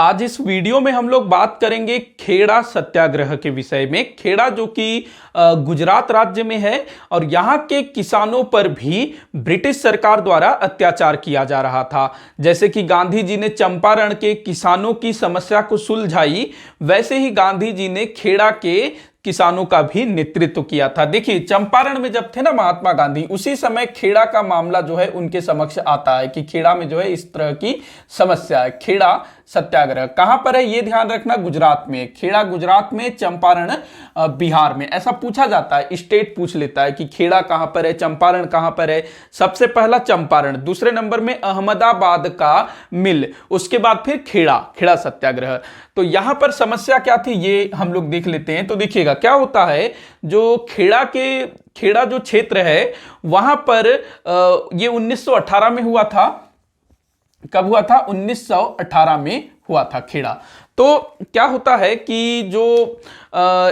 आज इस वीडियो में हम लोग बात करेंगे खेड़ा सत्याग्रह के विषय में। खेड़ा जो कि गुजरात राज्य में है और यहाँ के किसानों पर भी ब्रिटिश सरकार द्वारा अत्याचार किया जा रहा था। जैसे कि गांधी जी ने चंपारण के किसानों की समस्या को सुलझाई, वैसे ही गांधी जी ने खेड़ा के किसानों का भी नेतृत्व किया था। देखिए, चंपारण में जब थे ना महात्मा गांधी, उसी समय खेड़ा का मामला जो है उनके समक्ष आता है कि खेड़ा में जो है इस तरह की समस्या है। खेड़ा सत्याग्रह कहां पर है ये ध्यान रखना, गुजरात में। खेड़ा गुजरात में, चंपारण बिहार में। ऐसा पूछा जाता है, स्टेट पूछ लेता है कि खेड़ा कहां पर है, चंपारण कहां पर है। सबसे पहला चंपारण, दूसरे नंबर में अहमदाबाद का मिल, उसके बाद फिर खेड़ा। खेड़ा सत्याग्रह। तो यहां पर समस्या क्या थी ये हम लोग देख लेते हैं। तो देखिएगा क्या होता है, जो खेड़ा जो क्षेत्र है वहां पर ये 1918 में हुआ था। कब हुआ था? 1918 में हुआ था खेड़ा। तो क्या होता है कि जो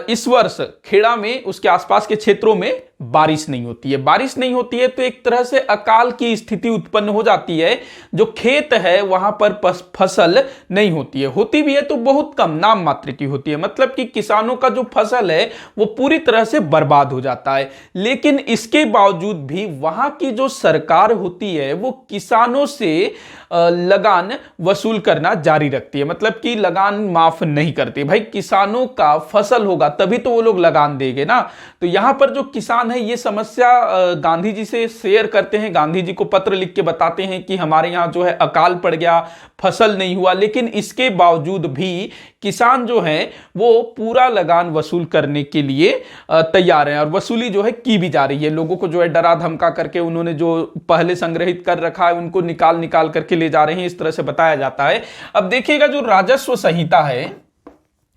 इस वर्ष खेड़ा में उसके आसपास के क्षेत्रों में बारिश नहीं होती है। बारिश नहीं होती है तो एक तरह से अकाल की स्थिति उत्पन्न हो जाती है। जो खेत है वहां पर फसल नहीं होती है, होती भी है तो बहुत कम, नाम मात्र की होती है। मतलब कि किसानों का जो फसल है वो पूरी तरह से बर्बाद हो जाता है। लेकिन इसके बावजूद भी वहां की जो सरकार होती है वो किसानों से लगान वसूल करना जारी रखती है। मतलब कि लगान माफ नहीं करती। भाई, किसानों का फसल होगा तभी तो वो लोग लगान देंगे ना। तो यहां पर जो किसान है ये समस्या गांधी जी से शेयर करते हैं, गांधी जी को पत्र लिख के बताते हैं कि हमारे यहां जो है अकाल पड़ गया, फसल नहीं हुआ। लेकिन इसके बावजूद भी किसान जो है वो पूरा लगान वसूल करने के लिए तैयार है और वसूली जो है की भी जा रही है। लोगों को जो है डरा धमका करके उन्होंने जो पहले संग्रहित कर रखा है उनको निकाल करके ले जा रहे हैं, इस तरह से बताया जाता है। अब देखिएगा जो राजस्व संहिता है,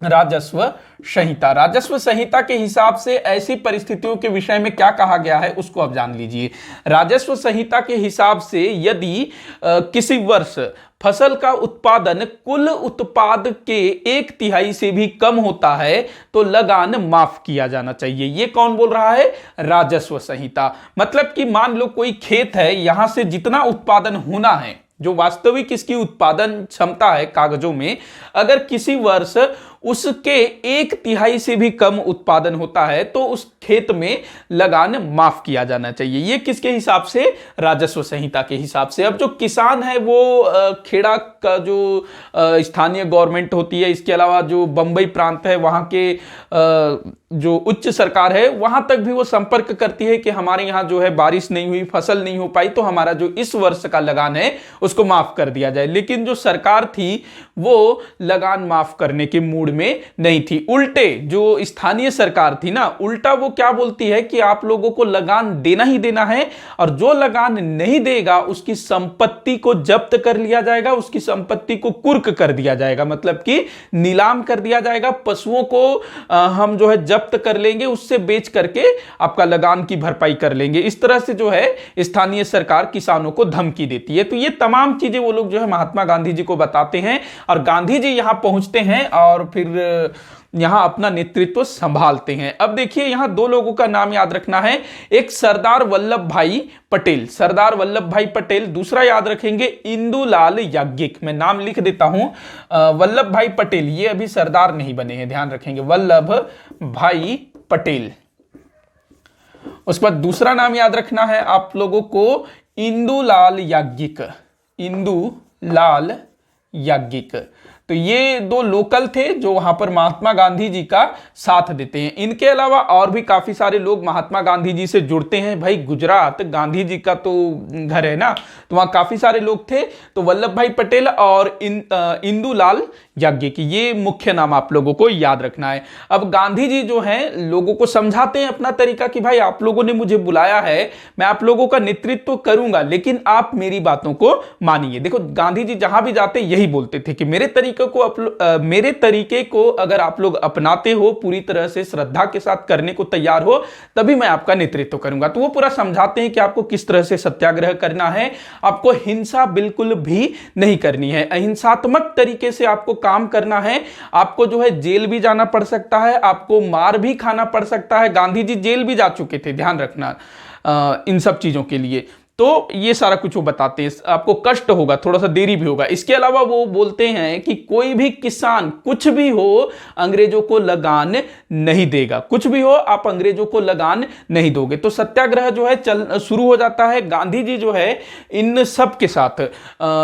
राजस्व संहिता के हिसाब से ऐसी परिस्थितियों के विषय में क्या कहा गया है उसको आप जान लीजिए। राजस्व संहिता के हिसाब से यदि किसी वर्ष फसल का उत्पादन कुल उत्पाद के 1/3 से भी कम होता है तो लगान माफ किया जाना चाहिए। ये कौन बोल रहा है? राजस्व संहिता। मतलब कि मान लो कोई खेत है, यहां से जितना उत्पादन होना है, जो वास्तविक इसकी उत्पादन क्षमता है कागजों में, अगर किसी वर्ष उसके 1/3 से भी कम उत्पादन होता है तो उस खेत में लगान माफ किया जाना चाहिए। ये किसके हिसाब से? राजस्व संहिता के हिसाब से। अब जो किसान है वो खेड़ा का जो स्थानीय गवर्नमेंट होती है, इसके अलावा जो बंबई प्रांत है वहां के जो उच्च सरकार है वहां तक भी वो संपर्क करती है कि हमारे यहां जो है बारिश नहीं हुई, फसल नहीं हो पाई, तो हमारा जो इस वर्ष का लगान है उसको माफ कर दिया जाए। लेकिन जो सरकार थी वो लगान माफ करने के मूड में नहीं थी। उल्टे जो स्थानीय सरकार थी ना, उल्टा वो क्या बोलती है कि आप लोगों को लगान देना ही देना है और जो लगान नहीं देगा उसकी संपत्ति को जब्त कर लिया जाएगा, उसकी संपत्ति को कुर्क कर दिया जाएगा। मतलब कि नीलाम कर दिया जाएगा। पशुओं को हम जो है जब्त कर लेंगे, उससे बेच करके आपका लगान की भरपाई कर लेंगे। इस तरह से जो है स्थानीय सरकार किसानों को धमकी देती है। तो ये तमाम चीजें वो लोग जो है महात्मा गांधी जी को बताते हैं और गांधी जी यहां पहुंचते हैं और फिर यहां अपना नेतृत्व संभालते हैं। अब देखिए यहां दो लोगों का नाम याद रखना है। एक सरदार वल्लभ भाई पटेल, सरदार वल्लभ भाई पटेल। दूसरा याद रखेंगे इंदुलाल याज्ञिक। मैं नाम लिख देता हूं, वल्लभ भाई पटेल, ये अभी सरदार नहीं बने हैं, ध्यान रखेंगे, वल्लभ भाई पटेल। उसके बाद दूसरा नाम याद रखना है आप लोगों को, इंदुलाल याज्ञिक, इंदुलाल याज्ञिक। तो ये दो लोकल थे जो वहां पर महात्मा गांधी जी का साथ देते हैं। इनके अलावा और भी काफी सारे लोग महात्मा गांधी जी से जुड़ते हैं। भाई, गुजरात गांधी जी का तो घर है ना, तो वहां काफी सारे लोग थे। तो वल्लभ भाई पटेल और इंदुलाल याज्ञिक, ये मुख्य नाम आप लोगों को याद रखना है। अब गांधी जी जो हैं लोगों को समझाते हैं अपना तरीका कि भाई आप लोगों ने मुझे बुलाया है, मैं आप लोगों का नेतृत्व करूंगा, लेकिन आप मेरी बातों को मानिए। देखो, गांधी जी जहां भी जाते यही बोलते थे कि मेरे तरीके को अगर आप लोग अपनाते हो, पूरी तरह से श्रद्धा के साथ करने को तैयार हो, तभी मैं आपका नेतृत्व करूंगा। तो वो पूरा समझाते हैं कि आपको किस तरह से सत्याग्रह करना है। आपको हिंसा बिल्कुल भी नहीं करनी है, अहिंसात्मक तरीके से आपको काम करना है। आपको जो है जेल भी जाना पड़ सकता है, आपको मार भी खाना पड़ सकता है। गांधी जी जेल भी जा चुके थे, ध्यान रखना इन सब चीजों के लिए। तो ये सारा कुछ वो बताते हैं। आपको कष्ट होगा, थोड़ा सा देरी भी होगा। इसके अलावा वो बोलते हैं कि कोई भी किसान कुछ भी हो अंग्रेजों को लगान नहीं देगा, कुछ भी हो आप अंग्रेजों को लगान नहीं दोगे। तो सत्याग्रह जो है चल शुरू हो जाता है। गांधी जी जो है इन सब के साथ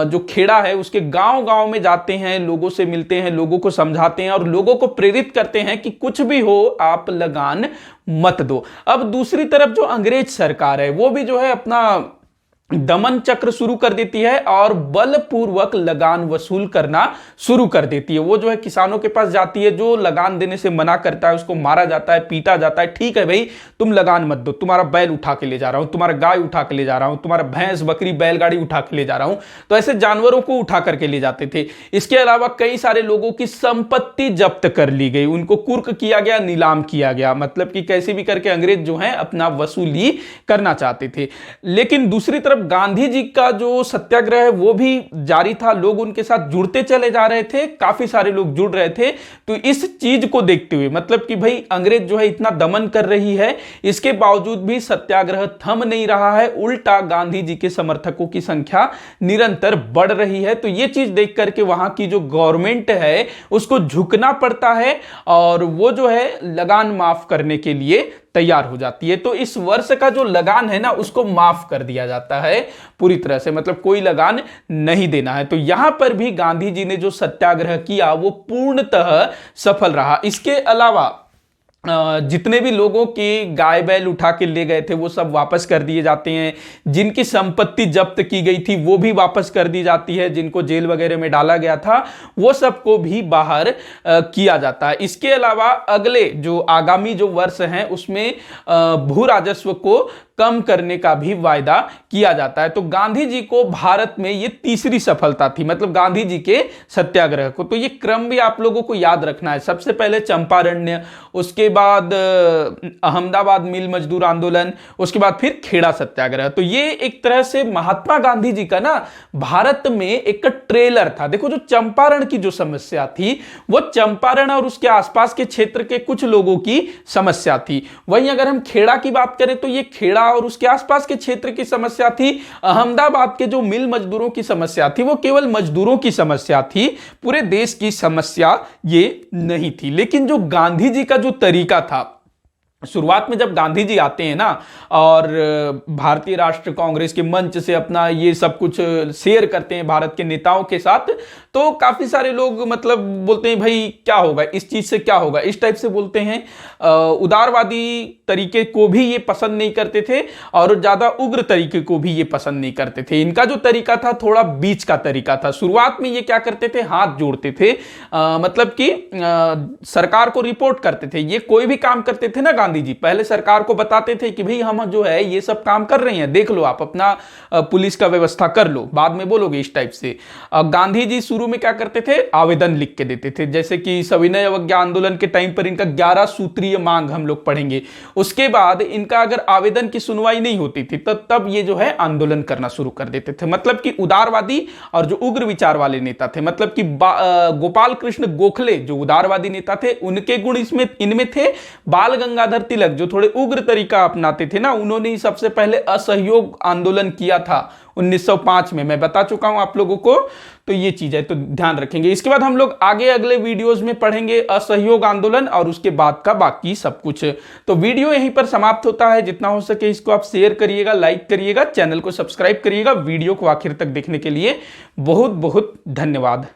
जो खेड़ा है उसके गांव गांव में जाते हैं, लोगों से मिलते हैं, लोगों को समझाते हैं और लोगों को प्रेरित करते हैं कि कुछ भी हो आप लगान मत दो। अब दूसरी तरफ जो अंग्रेज सरकार है वो भी जो है अपना दमन चक्र शुरू कर देती है और बलपूर्वक लगान वसूल करना शुरू कर देती है। वो जो है किसानों के पास जाती है, जो लगान देने से मना करता है उसको मारा जाता है, पीटा जाता है। ठीक है भाई तुम लगान मत दो, तुम्हारा बैल उठा के ले जा रहा हूं, तुम्हारा गाय उठा के ले जा रहा हूं, तुम्हारा भैंस बकरी बैलगाड़ी उठा के ले जा रहा हूं। तो ऐसे जानवरों को उठा करके ले जाते थे। इसके अलावा कई सारे लोगों की संपत्ति जब्त कर ली गई, उनको कुर्क किया गया, नीलाम किया गया। मतलब कि कैसे भी करके अंग्रेज जो है अपना वसूली करना चाहते थे। लेकिन दूसरी तरफ गांधी जी का जो सत्याग्रह है वो भी जारी था, लोग उनके साथ जुड़ते चले जा रहे थे, काफी सारे लोग जुड़ रहे थे। तो इस चीज को देखते हुए मतलब कि भाई अंग्रेज जो है इतना दमन कर रही है, इसके बावजूद भी सत्याग्रह थम नहीं रहा है, उल्टा गांधी जी के समर्थकों की संख्या निरंतर बढ़ रही है। तो ये चीज देख करके वहां की जो गवर्नमेंट है उसको झुकना पड़ता है और वो जो है लगान माफ करने के लिए तैयार हो जाती है। तो इस वर्ष का जो लगान है ना उसको माफ कर दिया जाता है पूरी तरह से, मतलब कोई लगान नहीं देना है। तो यहां पर भी गांधी जी ने जो सत्याग्रह किया वो पूर्णतः सफल रहा। इसके अलावा जितने भी लोगों की गाय बैल उठा के ले गए थे वो सब वापस कर दिए जाते हैं, जिनकी संपत्ति जब्त की गई थी वो भी वापस कर दी जाती है, जिनको जेल वगैरह में डाला गया था वो सबको भी बाहर किया जाता है। इसके अलावा अगले जो आगामी जो वर्ष हैं उसमें भू राजस्व को कम करने का भी वायदा किया जाता है। तो गांधी जी को भारत में ये तीसरी सफलता थी, मतलब गांधी जी के सत्याग्रह को। तो ये क्रम भी आप लोगों को याद रखना है। सबसे पहले चंपारण्य, उसके बाद अहमदाबाद मिल मजदूर आंदोलन, उसके बाद फिर खेड़ा सत्याग्रह। तो ये एक तरह से महात्मा गांधी जी का ना भारत में एक ट्रेलर था। देखो जो चंपारण की जो समस्या थी वो चंपारण और उसके आसपास के क्षेत्र के कुछ लोगों की समस्या थी। वहीं अगर हम खेड़ा की बात करें तो ये खेड़ा और उसके आसपास के क्षेत्र की समस्या थी। अहमदाबाद के जो मिल मजदूरों की समस्या थी वो केवल मजदूरों की समस्या थी, पूरे देश की समस्या ये नहीं थी। लेकिन जो गांधी जी का जो तरीका था, शुरुआत में जब गांधी जी आते हैं ना और भारतीय राष्ट्रीय कांग्रेस के मंच से अपना ये सब कुछ शेयर करते हैं भारत के नेताओं के साथ, तो काफी सारे लोग मतलब बोलते हैं भाई क्या होगा इस चीज से, क्या होगा, इस टाइप से बोलते हैं। उदारवादी तरीके को भी ये पसंद नहीं करते थे और ज्यादा उग्र तरीके को भी ये पसंद नहीं करते थे। इनका जो तरीका था थोड़ा बीच का तरीका था। शुरुआत में ये क्या करते थे, हाथ जोड़ते थे, मतलब कि सरकार को रिपोर्ट करते थे। ये कोई भी काम करते थे ना गांधी जी, पहले सरकार को बताते थे कि भाई हम जो है ये सब काम कर रहे हैं, देख लो आप अपना पुलिस का व्यवस्था कर लो, बाद में बोलोगे, इस टाइप से। गांधी जी शुरू में क्या करते थे, आवेदन लिख के देते थे। जैसे कि सविनय अवज्ञा आंदोलन के टाइम पर इनका 11 सूत्रीय मांग हम लोग पढ़ेंगे। उसके बाद इनका अगर आवेदन की सुनवाई नहीं होती थी तब ये जो है आंदोलन करना शुरू कर देते थे। मतलब कि उदारवादी और जो उग्र विचार वाले नेता थे, मतलब कि गोपाल कृष्ण गोखले जो उदारवादी नेता थे उनके गुण इनमें थे। बाल गंगाधर तिलक जो थोड़े उग्र तरीका अपनाते थे ना, उन्होंने ही सबसे पहले असहयोग आंदोलन किया था 1905 में, मैं बता चुका हूं आप लोगों को। तो ये चीज है, तो ध्यान रखेंगे। इसके बाद हम लोग आगे अगले वीडियोस में पढ़ेंगे असहयोग आंदोलन और उसके बाद का बाकी सब कुछ। तो वीडियो यहीं पर समाप्त होता है। जितना हो सके इसको आप शेयर करिएगा, लाइक करिएगा, चैनल को सब्सक्राइब करिएगा। वीडियो को आखिर तक देखने के लिए बहुत बहुत धन्यवाद।